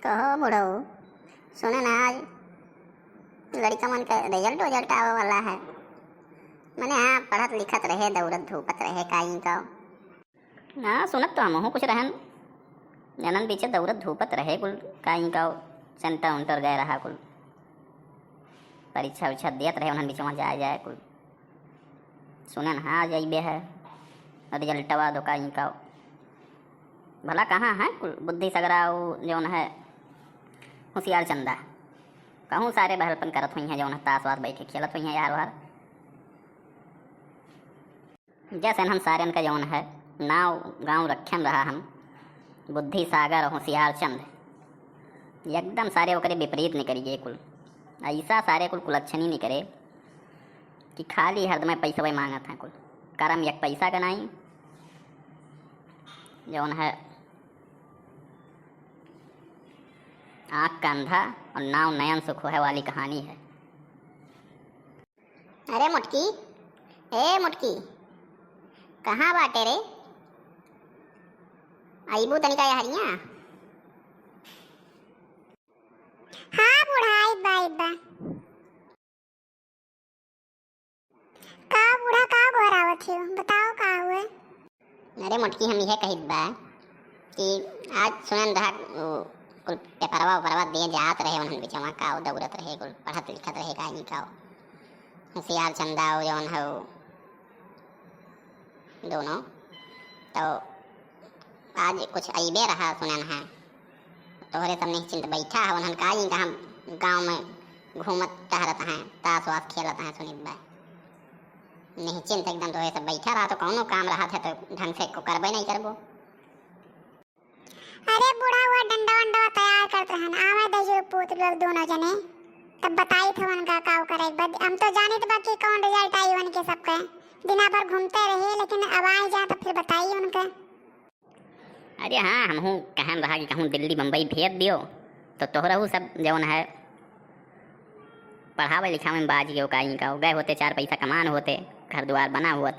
कहो बुढ़ऊ, सुने ना आज लड़का मन का रिजल्ट आवे वाला है। मैंने हाँ पढ़त लिखत रहे, दौड़त धूपत रहे काई का ना सुनत तो हम कुछ रहन जनन पीछे दौड़त धूपत रहे कुल काई का सेंटर उंटर गए रहा कुल परीक्षा उरीक्षा देत रहे उन्हन बीच में जाए कुल सुने ना हाँ जाइबे है रिजल्टवा दो काई का भला कहाँ है कुल बुद्धि सगराऊ जौन है होशियार चंदा कहूँ सारे बहलपन करत हुई हैं जौन ताश वास बैठे खेलत हुई हैं यार वार जैसे हम सारे उनका जौन है नाव गांव रखन रहा हम बुद्धि सागर होशियार चंद एकदम सारे ओकरे विपरीत नहीं करिए कुल ऐसा सारे कुल कुलक्षणी नहीं करे कि खाली हरदम पैसा वही मांगत हैं कुल करम एक पैसा का नहीं जौन है आँख का अंधा और नाव नयन सुख है वाली कहानी है। अरे मुटकी, ए मुटकी, कहाँ बाटे रे? आईबू तनिका हरिया। हाँ बूढ़ा आइबा का बूढ़ा का गोरावत हो बताओ का हुए? अरे मुटकी हम यह कहित बा कि आज सुनन रहा कुल पेपरवा दिए जात रहे उन्हन बीच में का दौड़त रहे कुल पढ़त लिखत रहे का नहीं का होशियार चंदा जौन है दोनों तो आज कुछ अइबे रहा सुनन है तोहरे सब निश्चिंत बैठा है उन्हन का हम गाँव में घूमत टहरत हैं ताश वास खेलत हैं सुनित बा निश्चिंत एकदम तोहरे सब बैठा रहा तो कौनो काम रहा था तो ढंग से को करबे नहीं करबो। अरे बूढ़ा हुआ डंडा वंडा तैयार करत रहन आवे दजो पुत्र लोग दोनों जने तब बताई थे उनका काव करे बद हम तो जाने तो बाकी कौन रिजल्ट आई वन के सबके दिना भर घूमते रहे लेकिन अब आए जा तो फिर बताइए उनका। अरे हाँ हम हूँ कहन रहा कि कहूँ दिल्ली बम्बई भेज दियो तो तोहरा सब जौन है पढ़ावे लिखावे में बाज गए कहीं का गए होते चार पैसा कमान होते घर द्वार बना हुआ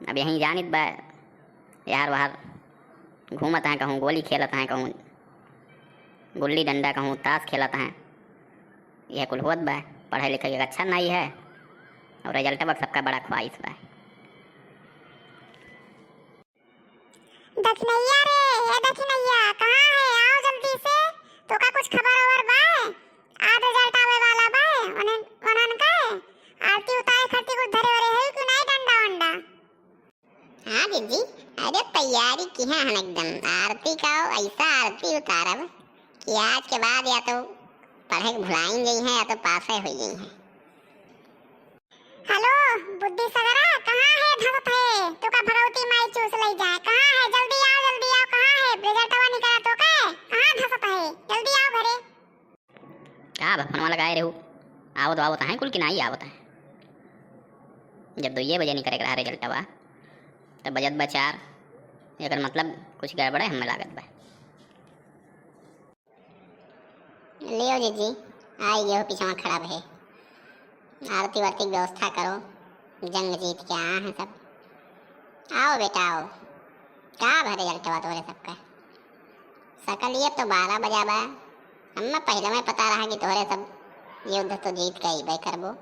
अब यहीं जानित बा यार बाहर घूमत हैं कहूँ गोली खेलत हैं कहूँ गुल्ली डंडा कहूँ ताश खेलत हैं यह कुल होत बा पढ़ाई लिखाई अच्छा नहीं है और रिजल्ट वक्त सबका बड़ा ख्वाहिश बा। दक्षिणैया रे ये दक्षिणैया कहाँ है आओ जल्दी से तो का कुछ खबर और बा आज रिजल्ट आवे वाला बा उन्हन का आरती उतारे खर्ची कुछ धरे वरे है कि नहीं डंडा वंडा? हाँ दीदी अरे तैयारी की है एकदम आरती का ऐसा आरती उतारब कि आज के बाद या तो पढ़े भुलाई गई हैं या तो पास हो गई हैं। हेलो बुद्धि सगरा कहाँ है धसत है तो का भगवती माई चूस ले जाए कहाँ है जल्दी आओ कहाँ है रिजल्ट आवा निकला तो का कहाँ धसत है जल्दी आओ घरे का फोन वाला लगाए रहू आवत है कुल कि नहीं आवत है जब 2 बजे निकले रहा रिजल्ट आवा तब बजत बा 4 अगर मतलब कुछ गड़बड़ है हमें लागत बा। लियो जीजी आई गए पीछे में खड़ा है आरती वारती की व्यवस्था करो जंग जीत के आए हैं सब आओ बेटा आओ का भरे जलटवा तोरे सबका सकल ये तो 12 बजा बा हमें पहले में पता रहा कि तोरे सब युद्ध तो जीत के ही करबो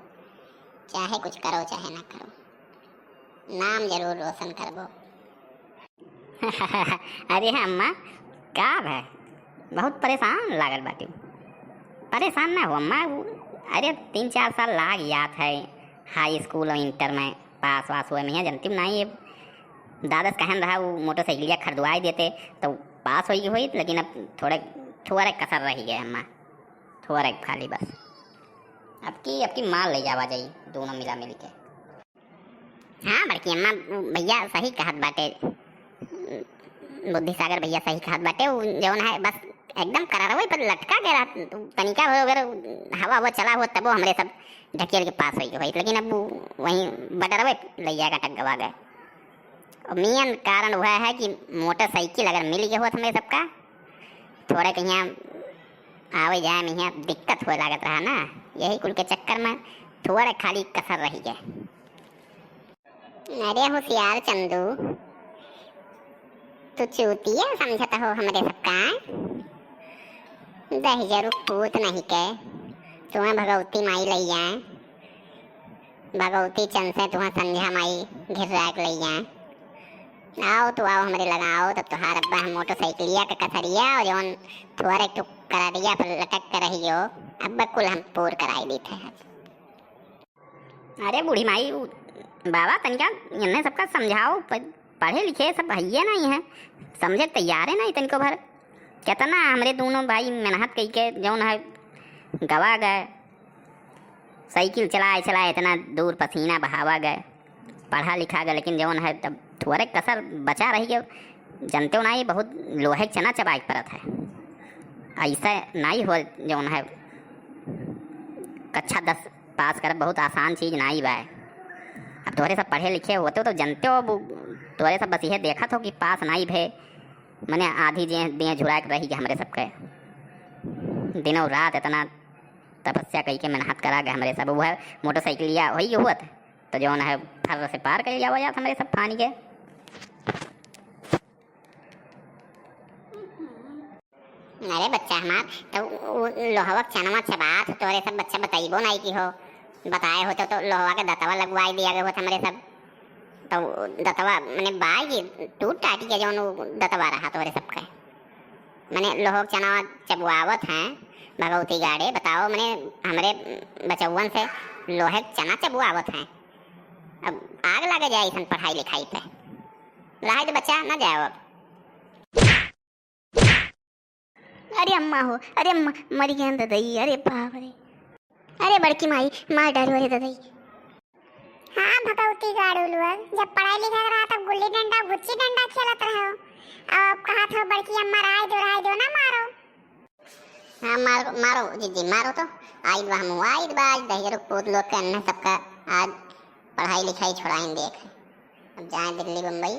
चाहे कुछ करो चाहे ना करो नाम जरूर रोशन करबो। अरे अम्मा का है बहुत परेशान लागल बाटी परेशान ना हो अम्मा अरे 3-4 साल लाग याद है हाई स्कूल और इंटर में पास वास हुए मैं जनती नहीं दादस कहन रहा वो मोटरसाइकिलिया खरीदवाई देते तो पास हो हुई लेकिन अब थोड़ा कसर रही गए अम्मा थोड़ा खाली बस अब की माल ले जावा जाई दोनों मिला मिल के। हाँ बड़की अम्मा भैया सही कहत बाटे बुद्धि सागर भैया सही कहत बाटे जौन है बस एकदम करारवे पर लटका के रहा तनिका अगर हवा चला हो तब वो हमरे सब ढकेल के पास हुई लेकिन अब वहीं बटरवे ले जाएगा टगवा गए और मेन कारण वह है कि मोटरसाइकिल अगर मिल गया हो हमें सबका थोड़ा कहीं आवे जाए में यहाँ दिक्कत हो लागत रहा ना यही कुल के चक्कर में थोड़ा खाली कसर रही गए। अरे होशियार चंदू तू चूतिया समझता हो हमारे सबका दहिजरू पूत नहीं के तुम्हें भगवती माई लई जाए, भगवती चंद से तुम्हें संध्या माई घिराक लई जाए। आओ तो आओ हमारे लगाओ तब तुहार अब्बा हम मोटरसाइकिलिया का कसरिया और जौन तुहर एक करा दिया पर लटक कर रही हो अब्बा कुल हम पूर कराई दी थे। अरे बूढ़ी माई बाबा तनिका इन्हें सबका समझाओ, पढ़े लिखे सब भैया नहीं है, समझे तैयार है नहीं तनिको भर। कितना हमारे दोनों भाई मेहनत कई के जौन है गवा गए, साइकिल चलाए चलाए इतना दूर पसीना बहावा गए, पढ़ा लिखा गए, लेकिन जौन है तब थोड़े कसर बचा रही गए। जनते हो नहीं बहुत लोहे चना चबाई परत है, ऐसा नहीं हो जौन है कक्षा 10 पास कर बहुत आसान चीज़ नहीं बा। अब तुम्हारे सब पढ़े लिखे होते हो तो जानते हो, तुम्हारे सब बस यह देखा हो कि पास नहीं भे मैंने आधी दिए झुरा के रही हमारे सबके दिनों रात इतना तपस्या कही के मेहनत करा गए हमारे सब। वो है मोटरसाइकिलिया वही हुआ था तो जो है फर से पार कर लिया जाता हमारे सब पानी के। अरे बच्चा हमार तो लोहवा चनवा चबात तोरे सब बच्चा बताइबो नहीं की हो, बताए होते तो लोहवा के दतवा लगवाई दिया गया होता हमारे सब। तो दतवा मैंने बाई टूट टाटी के जो दतवा रहा तोरे सबके मैंने लोहो चनवा चबुआवत हैं भगवती गाड़े। बताओ मैंने हमारे बचवन से लोहे चना चबुआवत हैं। अब आग लगे जाए इसन पढ़ाई लिखाई पे रहा तो बच्चा ना जाओ। अब अरे अम्मा हो, अरे अम्मा मरी गया ददई, अरे बाप रे, अरे बड़की माई मार डालो अरे ददई। हाँ भगवती गाड़ू लोग जब पढ़ाई लिखाई रहा तब गुल्ली डंडा गुच्ची डंडा खेलत रहो, अब कहा था बड़की अम्मा राय दो ना मारो। हाँ मारो मारो जीजी मारो तो आई बा हम आई बा आज दहिजरू पूत लोग के अन्ना सबका आज पढ़ाई लिखाई छोड़ाएं देख। अब जाए दिल्ली बम्बई।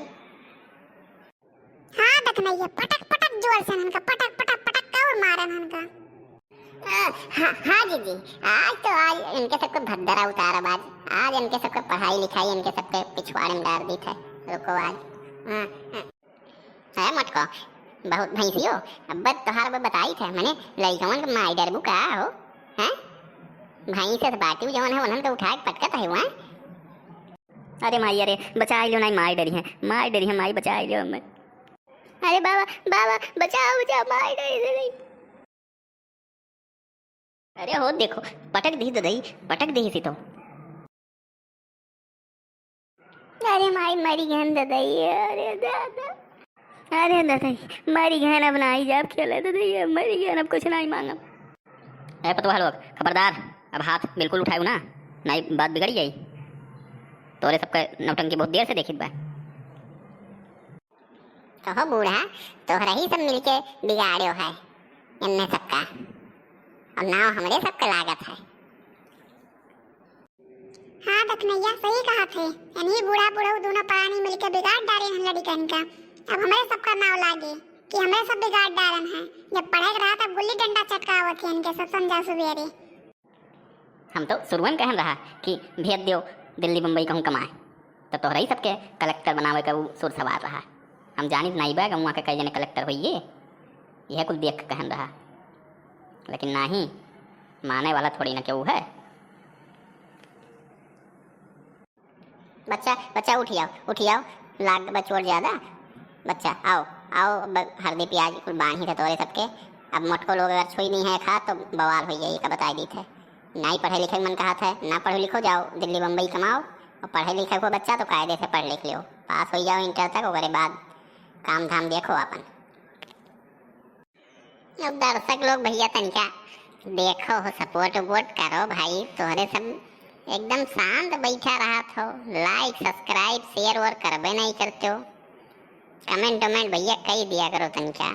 हाँ देखना पटक पटक जोर से हनका पटक पटक पटक का और मारन हनका। हाँ जीजी आज तो आज इनके सबको भद्दरा उतारा आज इनके सबका पढ़ाई लिखाई इनके सबके पिछवाड़े में डाल दी थे। रुको आज है मटको बहुत भैंसियो अब तोहार बताई थे मैंने लड़कवन के माई डरबू का हो हैं भैंस से बाटी जवन है उन्हन के उठा के पटकत है वहां। अरे माई अरे बचा लो नहीं, माई डरी है माई बचा लो हमें। अरे बाबा बाबा बचाओ बचाओ मार डरी। अरे हो देखो पटक दी ददई पटक दी सी तो। अरे माई मरी गहन ददई, अरे दादा अरे ददई मरी गहन अब नहीं जब खेले ददई मरी गहन अब कुछ नहीं मांगा। अरे पतवा लोग खबरदार अब हाथ बिल्कुल उठाओ ना, नहीं बात बिगड़ गई। तोरे सबका नौटंकी बहुत देर से देखी बा। तो हो बूढ़ा तोहरा ही सब मिलके बिगाड़ो है इनने सबका और नाव हमरे सबका लागत है। हाँ दखनैया सही कहा थे, यानी बूढ़ा बूढ़ा दोनों प्राणी मिलके बिगाड़ डाले हैं लड़कन का। अब हमारे सबका नाव लागे कि हमारे सब बिगाड़ डालन है। जब पढ़े रहा तब गुल्ली डंडा चटकावत है इनके सब समझा सुबेरे। हम तो शुरुआत कहन रहा कि भेज दो दिल्ली बम्बई कहूँ कमाए, तो तोहरा ही सबके कलेक्टर बनावे का वो सुर सवार रहा। हम जानी नहीं बा वहाँ के कई जने कलेक्टर होइए यह कुछ देख कहन रहा, लेकिन नहीं माने वाला थोड़ी ना क्यों है। बच्चा बच्चा उठियाओ लाग बचोर ज्यादा बच्चा आओ आओ हल्दी प्याज कुल बांध ही थे तोरे सबके। अब मटको लोग अगर छुई नहीं है खा तो बवाल हो जाइए का बता दी थे। नहीं पढ़े लिखे मन कहा था ना पढ़ो लिखो जाओ दिल्ली बम्बई कमाओ और पढ़े लिखे को बच्चा तो कायदे से पढ़ लिख लो पास हो जाओ इंटर तक और बाद काम धाम देखो अपन। अब दर्शक लोग भैया तनिका देखो हो सपोर्ट वोट करो भाई, तोहरे सब एकदम शांत बैठा रहा था। लाइक सब्सक्राइब शेयर और करबे नहीं करते हो, कमेंट भैया कही दिया करो तनिका।